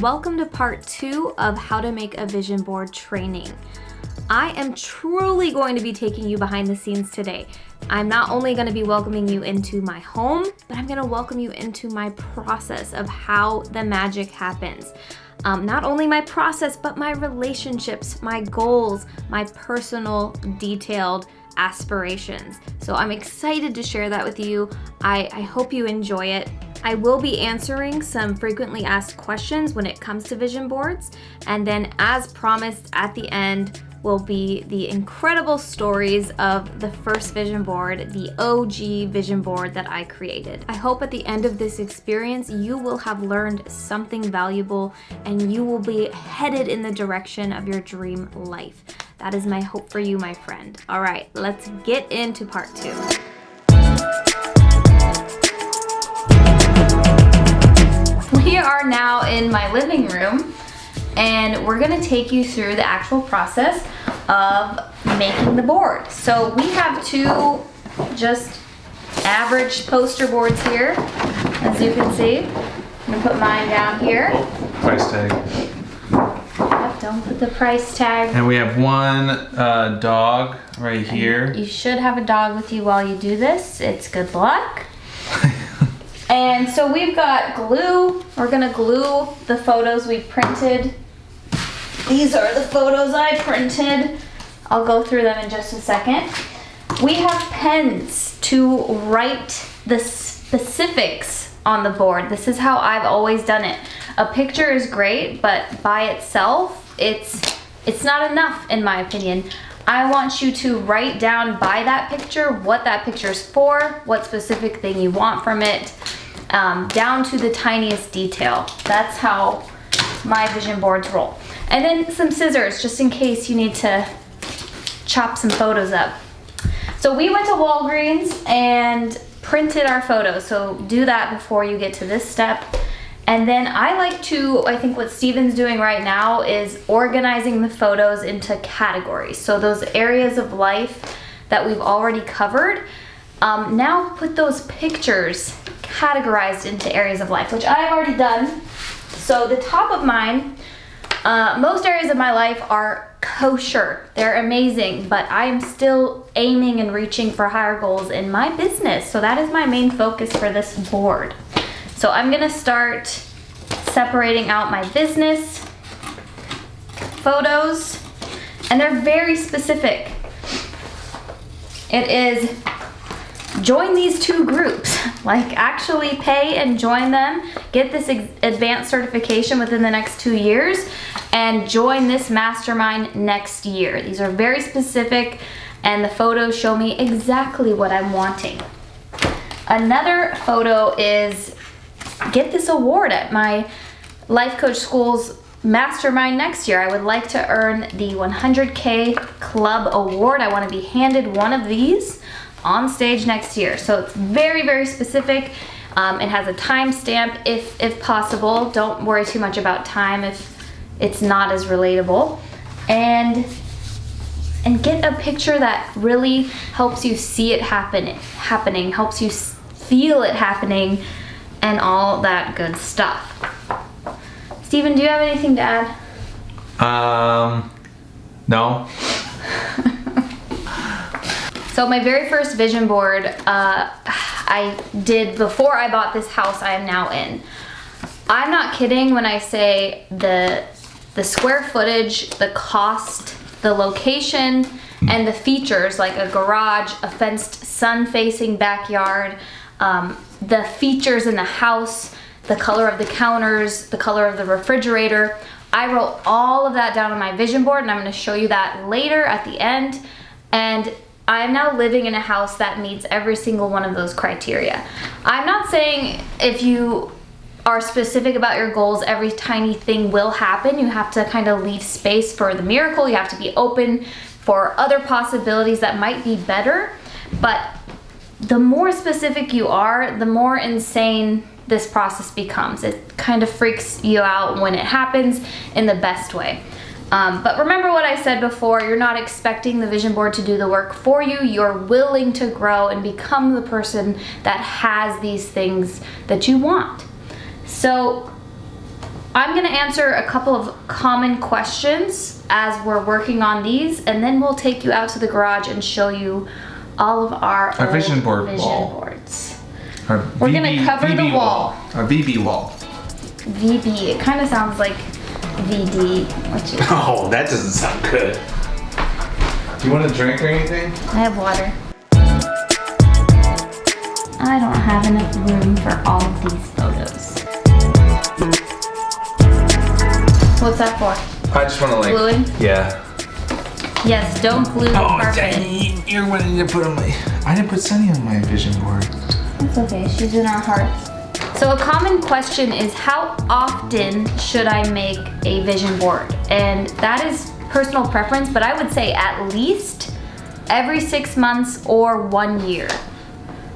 Welcome to part 2 of how to make a vision board training. I am truly going to be taking you behind the scenes today. I'm not only going to be welcoming you into my home, but I'm going to welcome you into my process of how the magic happens. Not only my process, but my relationships, my goals, my personal detailed aspirations. So I'm excited to share that with you. I hope you enjoy it. I will be answering some frequently asked questions when it comes to vision boards. And then as promised at the end will be the incredible stories of the first vision board, the OG vision board that I created. I hope at the end of this experience, you will have learned something valuable and you will be headed in the direction of your dream life. That is my hope for you, my friend. All right, let's get into part 2. We are now in my living room and we're gonna take you through the actual process of making the board. So we have 2 just average poster boards here, as you can see. I'm gonna put mine down here. Oh, price tag. Yep, don't put the price tag. And we have one dog right here. You should have a dog with you while you do this. It's good luck. And so we've got glue. We're gonna glue the photos we printed. These are the photos I printed. I'll go through them in just a second. We have pens to write the specifics on the board. This is how I've always done it. A picture is great, but by itself, it's not enough in my opinion. I want you to write down by that picture what that picture is for, what specific thing you want from it, down to the tiniest detail. That's how my vision boards roll. And then some scissors, just in case you need to chop some photos up. So we went to Walgreens and printed our photos. So do that before you get to this step. And then I think what Steven's doing right now is organizing the photos into categories. So those areas of life that we've already covered, now put those pictures categorized into areas of life, which I've already done. So the top of mine, most areas of my life are kosher. They're amazing, but I'm still aiming and reaching for higher goals in my business. So that is my main focus for this board. So I'm gonna start separating out my business photos, and they're very specific. It is join these 2 groups, like actually pay and join them, get this advanced certification within the next 2 years, and join this mastermind next year. These are very specific, and the photos show me exactly what I'm wanting. Another photo is get this award at my Life Coach School's mastermind next year. I would like to earn the 100K Club Award. I want to be handed one of these on stage next year. So it's very, very specific. It has a time stamp if possible. Don't worry too much about time if it's not as relatable. And get a picture that really helps you see it happening, helps you feel it happening, and all that good stuff. Steven, do you have anything to add? No. So my very first vision board I did before I bought this house I am now in. I'm not kidding when I say the square footage, the cost, the location, and the features like a garage, a fenced sun-facing backyard, the features in the house, the color of the counters, the color of the refrigerator. I wrote all of that down on my vision board, and I'm going to show you that later at the end. And I am now living in a house that meets every single one of those criteria. I'm not saying if you are specific about your goals, every tiny thing will happen. You have to kind of leave space for the miracle. You have to be open for other possibilities that might be better. But the more specific you are, the more insane this process becomes. It kind of freaks you out when it happens in the best way. But remember what I said before, you're not expecting the vision board to do the work for you. You're willing to grow and become the person that has these things that you want. So I'm gonna answer a couple of common questions as we're working on these, and then we'll take you out to the garage and show you all of our old vision board vision wall. boards. Our We're gonna cover the wall. Our VB wall. VB, it kind of sounds like VD, which is, Oh, that doesn't sound good. Do you want a drink or anything? I have water. I don't have enough room for all of these photos. What's that for? I just want to like. Gluing? Yeah. Yes, don't glue the carpet. Danny, you're wanting to put on my. I didn't put Sunny on my vision board. It's okay, she's in our hearts. So a common question is, how often should I make a vision board? And that is personal preference, but I would say at least every 6 months or 1 year.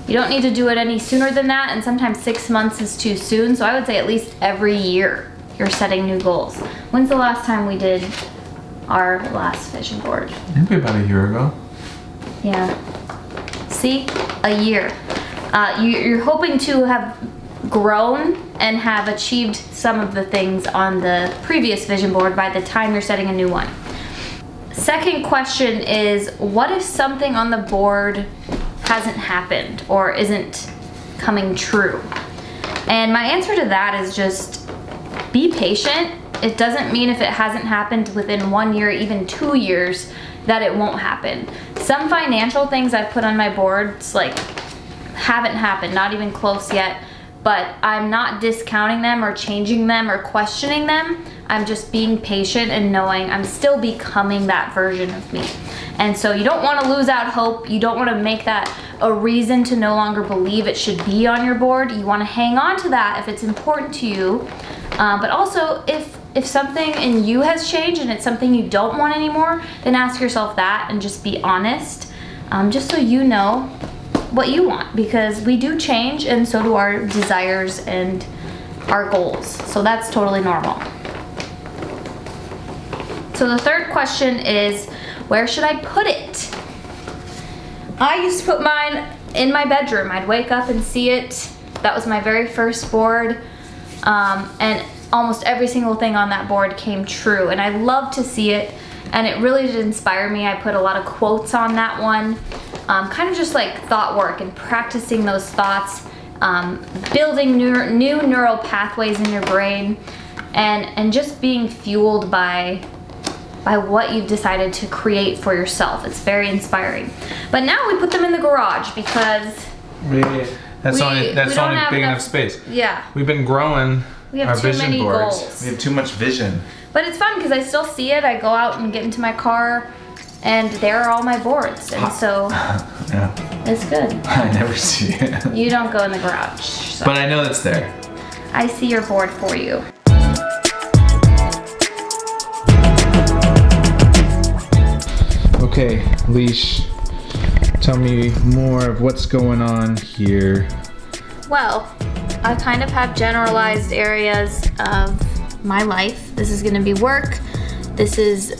You don't need to do it any sooner than that, and sometimes 6 months is too soon, so I would say at least every year you're setting new goals. When's the last time we did our last vision board? Maybe about a year ago. Yeah. See? A year. You're hoping to have grown and have achieved some of the things on the previous vision board by the time you're setting a new one. Second question is, what if something on the board hasn't happened or isn't coming true? And my answer to that is just be patient. It doesn't mean if it hasn't happened within 1 year, even 2 years, that it won't happen. Some financial things I've put on my boards like haven't happened, not even close yet, but I'm not discounting them or changing them or questioning them. I'm just being patient and knowing I'm still becoming that version of me. And so you don't want to lose out hope. You don't want to make that a reason to no longer believe it should be on your board. You want to hang on to that if it's important to you. But also if something in you has changed and it's something you don't want anymore, then ask yourself that and just be honest, just so you know what you want, because we do change and so do our desires and our goals. So that's totally normal. So the third question is, where should I put it? I used to put mine in my bedroom. I'd wake up and see it. That was my very first board. And almost every single thing on that board came true. And I love to see it. And it really did inspire me. I put a lot of quotes on that one. Kind of just like thought work and practicing those thoughts, building new neural pathways in your brain, and just being fueled by what you've decided to create for yourself. It's very inspiring. But now we put them in the garage because That's we only don't have big enough space. Yeah. We've been growing We have our too vision many boards. goals. We have too much vision. But it's fun because I still see it. I go out and get into my car and there are all my boards. And so Yeah. it's good. I never see it. You don't go in the garage. So But I know it's there. I see your board for you. Okay, Leash, tell me more of what's going on here. Well, I kind of have generalized areas of my life. This is going to be work. This is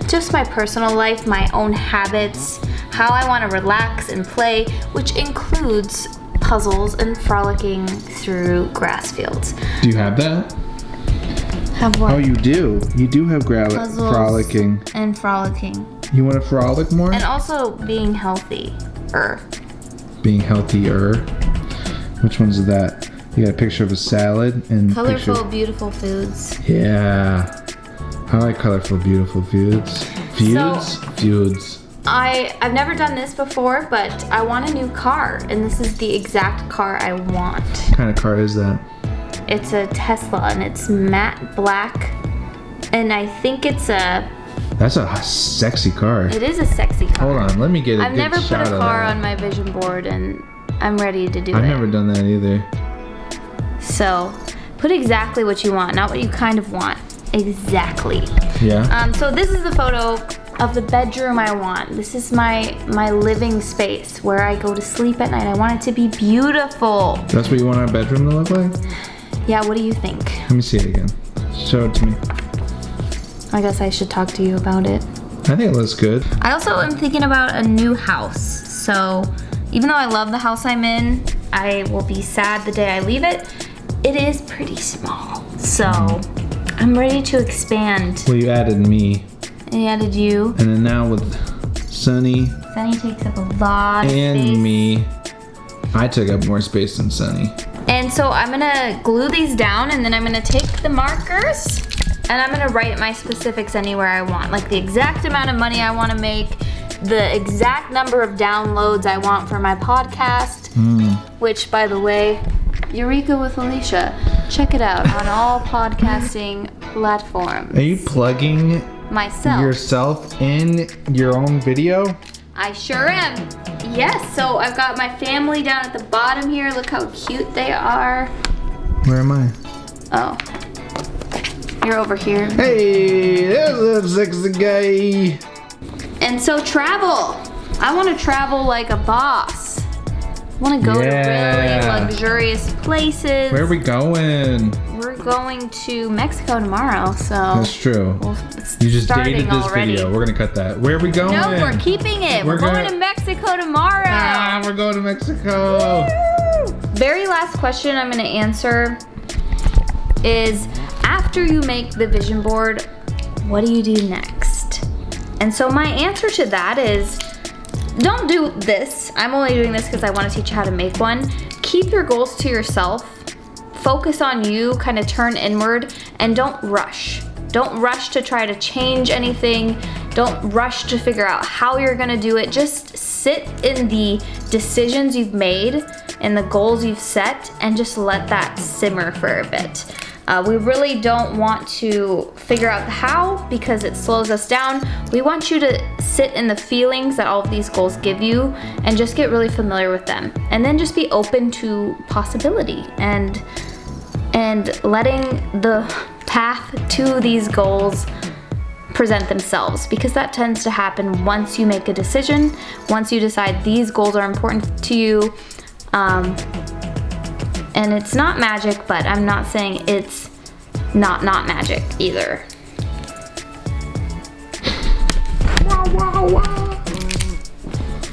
just my personal life, my own habits, how I want to relax and play, which includes puzzles and frolicking through grass fields. Do you have that? Have what? Oh, you do. You do have Puzzles frolicking. and frolicking. You want to frolic more? And also being healthy. Being healthier. Which one's that? You got a picture of a salad and Colorful, beautiful foods. Yeah. I like colorful, beautiful foods. Feuds? I've never done this before, but I want a new car, and this is the exact car I want. What kind of car is that? It's a Tesla, and it's matte black, and I think it's That's a sexy car. it is a sexy car. Hold on, let me get a I've good never put shot a of car that. on my vision board, and I'm ready to do I've it. never done that either. So, put exactly what you want, not what you kind of want. Exactly. Yeah? So this is the photo of the bedroom I want. This is my living space where I go to sleep at night. I want it to be beautiful. That's what you want our bedroom to look like? Yeah, what do you think? Let me see it again. Show it to me. I guess I should talk to you about it. I think it looks good. I also am thinking about a new house. So even though I love the house I'm in, I will be sad the day I leave it. It is pretty small. So I'm ready to expand. Well, you added me. I added you. And then now with Sunny Sunny takes up a lot of and space. me, I took up more space than Sunny. And so I'm gonna glue these down, and then I'm gonna take the markers and I'm gonna write my specifics anywhere I want, like the exact amount of money I want to make, the exact number of downloads I want for my podcast, which, by the way, Eureka with Alicia, check it out on all podcasting platforms. Are you plugging Myself. yourself in your own video? I sure am. Yes, so I've got my family down at the bottom here. Look how cute they are. Where am I? Oh. You're over here. Hey, there's a sexy guy. And so travel. I want to travel like a boss. I want to go to really luxurious places. Where are we going? We're going to Mexico tomorrow, so. That's true. It's You just starting dated this already. video. We're gonna cut that. Where are we going? No, we're keeping it. We're going gonna- to Mexico tomorrow. Ah, we're going to Mexico. Very last question I'm going to answer is, after you make the vision board, what do you do next? And so my answer to that is, don't do this. I'm only doing this because I want to teach you how to make one. Keep your goals to yourself. Focus on you, kind of turn inward, and don't rush. Don't rush to try to change anything. Don't rush to figure out how you're gonna do it. Just sit in the decisions you've made and the goals you've set, and just let that simmer for a bit. We really don't want to figure out the how because it slows us down. We want you to sit in the feelings that all of these goals give you and just get really familiar with them. And then just be open to possibility and letting the path to these goals present themselves, because that tends to happen once you make a decision, once you decide these goals are important to you. And it's not magic, but I'm not saying it's not magic either.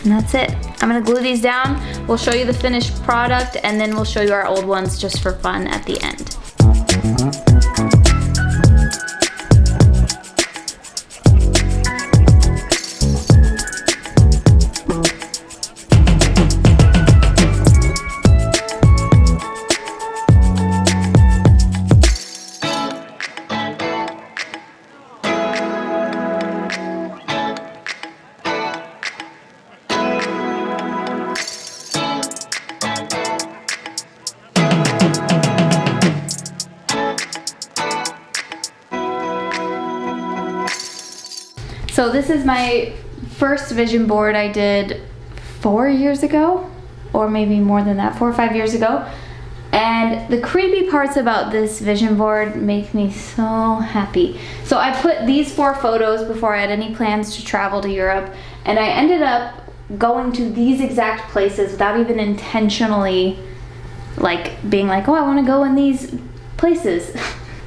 And that's it. I'm gonna glue these down. We'll show you the finished product, and then we'll show you our old ones just for fun at the end. So this is my first vision board I did 4 years ago, or maybe more than that, 4 or 5 years ago. And the creepy parts about this vision board make me so happy. So I put these 4 photos before I had any plans to travel to Europe, and I ended up going to these exact places without even intentionally being like, oh, I want to go in these places.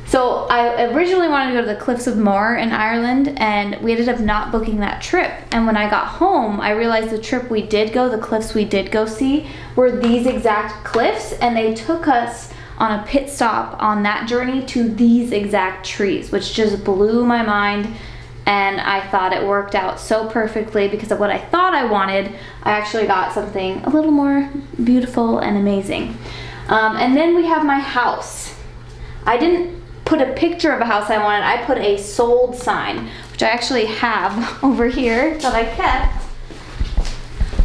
So I originally wanted to go to the Cliffs of Moher in Ireland, and we ended up not booking that trip. And when I got home, I realized the trip we did go, the cliffs we did go see, were these exact cliffs, and they took us on a pit stop on that journey to these exact trees, which just blew my mind. And I thought it worked out so perfectly because of what I thought I wanted. I actually got something a little more beautiful and amazing. And then we have my house. I didn't put a picture of a house I wanted. I put a sold sign, which I actually have over here that I kept.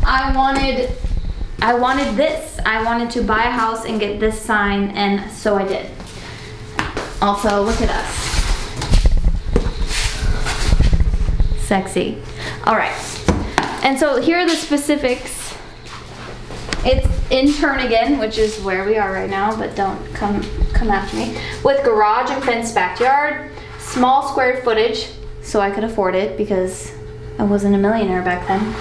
I wanted this. I wanted to buy a house and get this sign, and so I did. Also, look at us. Sexy. All right. And so here are the specifics. It's in Turnagain, which is where we are right now, but don't come after me. With garage and fenced backyard, small square footage, so I could afford it because I wasn't a millionaire back then.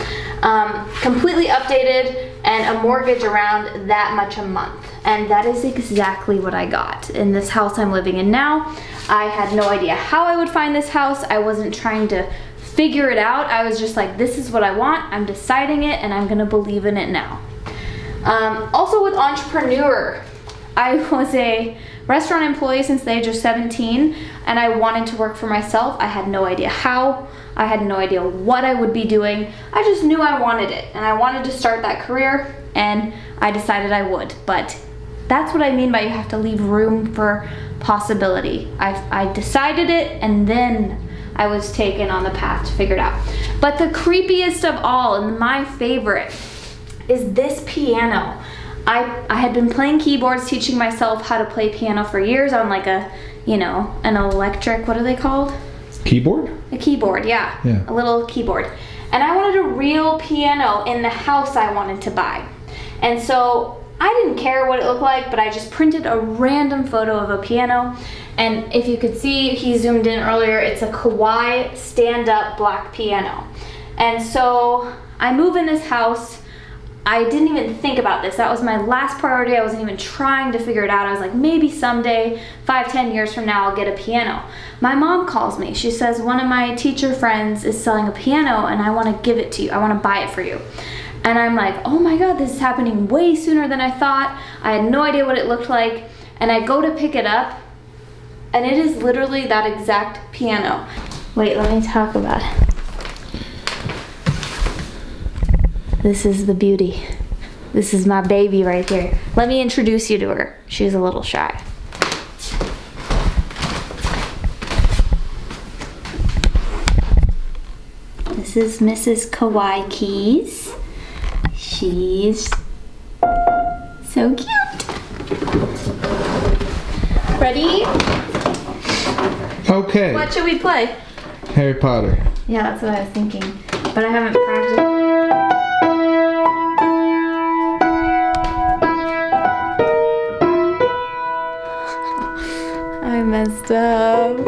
Completely updated, and a mortgage around that much a month. And that is exactly what I got in this house I'm living in now. I had no idea how I would find this house. I wasn't trying to figure it out. I was just like, this is what I want. I'm deciding it, and I'm gonna believe in it now. Also with Entrepreneur, I was a restaurant employee since the age of 17, and I wanted to work for myself. I had no idea how. I had no idea what I would be doing. I just knew I wanted it, and I wanted to start that career, and I decided I would. But that's what I mean by you have to leave room for possibility. I decided it, and then I was taken on the path to figure it out. But the creepiest of all, and my favorite, is this piano. I had been playing keyboards, teaching myself how to play piano for years on like a, you know, an electric, what are they called? Keyboard? A keyboard, yeah. A little keyboard. And I wanted a real piano in the house I wanted to buy. And so I didn't care what it looked like, but I just printed a random photo of a piano. And if you could see, he zoomed in earlier, it's a Kawai stand-up black piano. And so I move in this house. I didn't even think about this. That was my last priority. I wasn't even trying to figure it out. I was like, maybe someday, 5-10 years from now, I'll get a piano. My mom calls me. She says, one of my teacher friends is selling a piano and I want to give it to you. I want to buy it for you. And I'm like, oh my God, this is happening way sooner than I thought. I had no idea what it looked like. And I go to pick it up and it is literally that exact piano. Wait, let me talk about it. This is the beauty. This is my baby right here. Let me introduce you to her. She's a little shy. This is Mrs. Kawai Keys. She's so cute. Ready? Okay. What should we play? Harry Potter. Yeah, that's what I was thinking. But I haven't practiced. I messed up.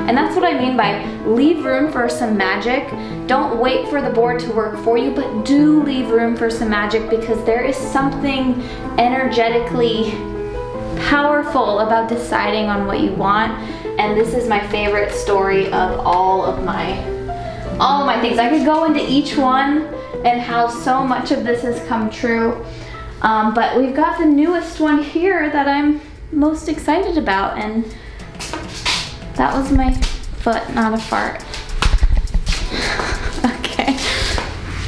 And that's what I mean by leave room for some magic. Don't wait for the board to work for you, but do leave room for some magic because there is something energetically powerful about deciding on what you want. And this is my favorite story of all of my things. I could go into each one and how so much of this has come true. But we've got the newest one here that I'm most excited about, and that was my foot, not a fart. Okay,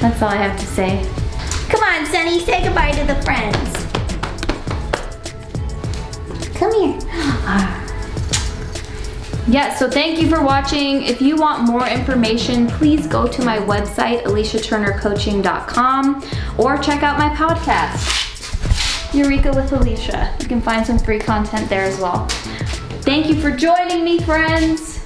that's all I have to say. Come on, Sunny, say goodbye to the friends. Come here. Yeah, so thank you for watching. If you want more information, please go to my website, AliciaTurnerCoaching.com, or check out my podcast, Eureka with Alicia. You can find some free content there as well. Thank you for joining me, friends.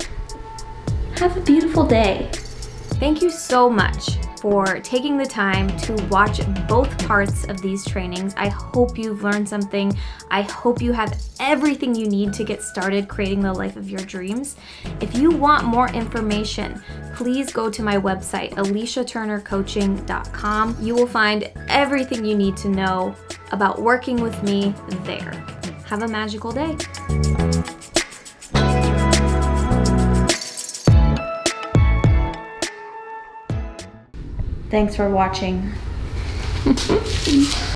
Have a beautiful day. Thank you so much for taking the time to watch both parts of these trainings. I hope you've learned something. I hope you have everything you need to get started creating the life of your dreams. If you want more information, please go to my website, AliciaTurnerCoaching.com. You will find everything you need to know about working with me there. Have a magical day. Thanks for watching.